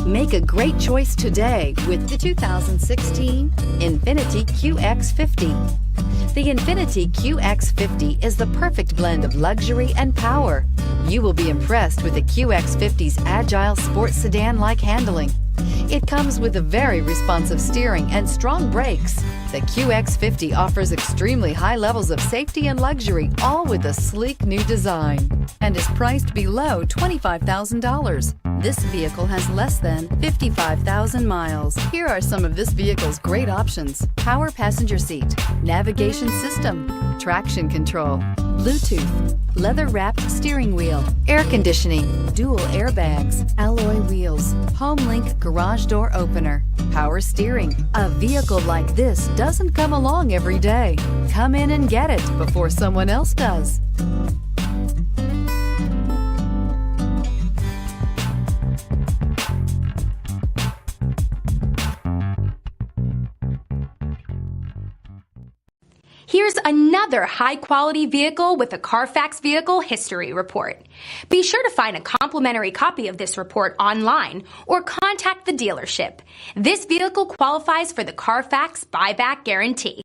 Make a great choice today with the 2016 INFINITI QX50. The INFINITI QX50 is the perfect blend of luxury and power. You will be impressed with the QX50's agile sports sedan-like handling. It comes with a very responsive steering and strong brakes. The QX50 offers extremely high levels of safety and luxury, all with a sleek new design, and is priced below $25,000. This vehicle has less than 55,000 miles. Here are some of this vehicle's great options: power passenger seat, navigation system, traction control, Bluetooth, leather-wrapped steering wheel, air conditioning, dual airbags, alloy wheels, HomeLink garage door opener, power steering. A vehicle like this doesn't come along every day. Come in and get it before someone else does. Here's another high-quality vehicle with a Carfax Vehicle History Report. Be sure to find a complimentary copy of this report online or contact the dealership. This vehicle qualifies for the Carfax Buyback Guarantee.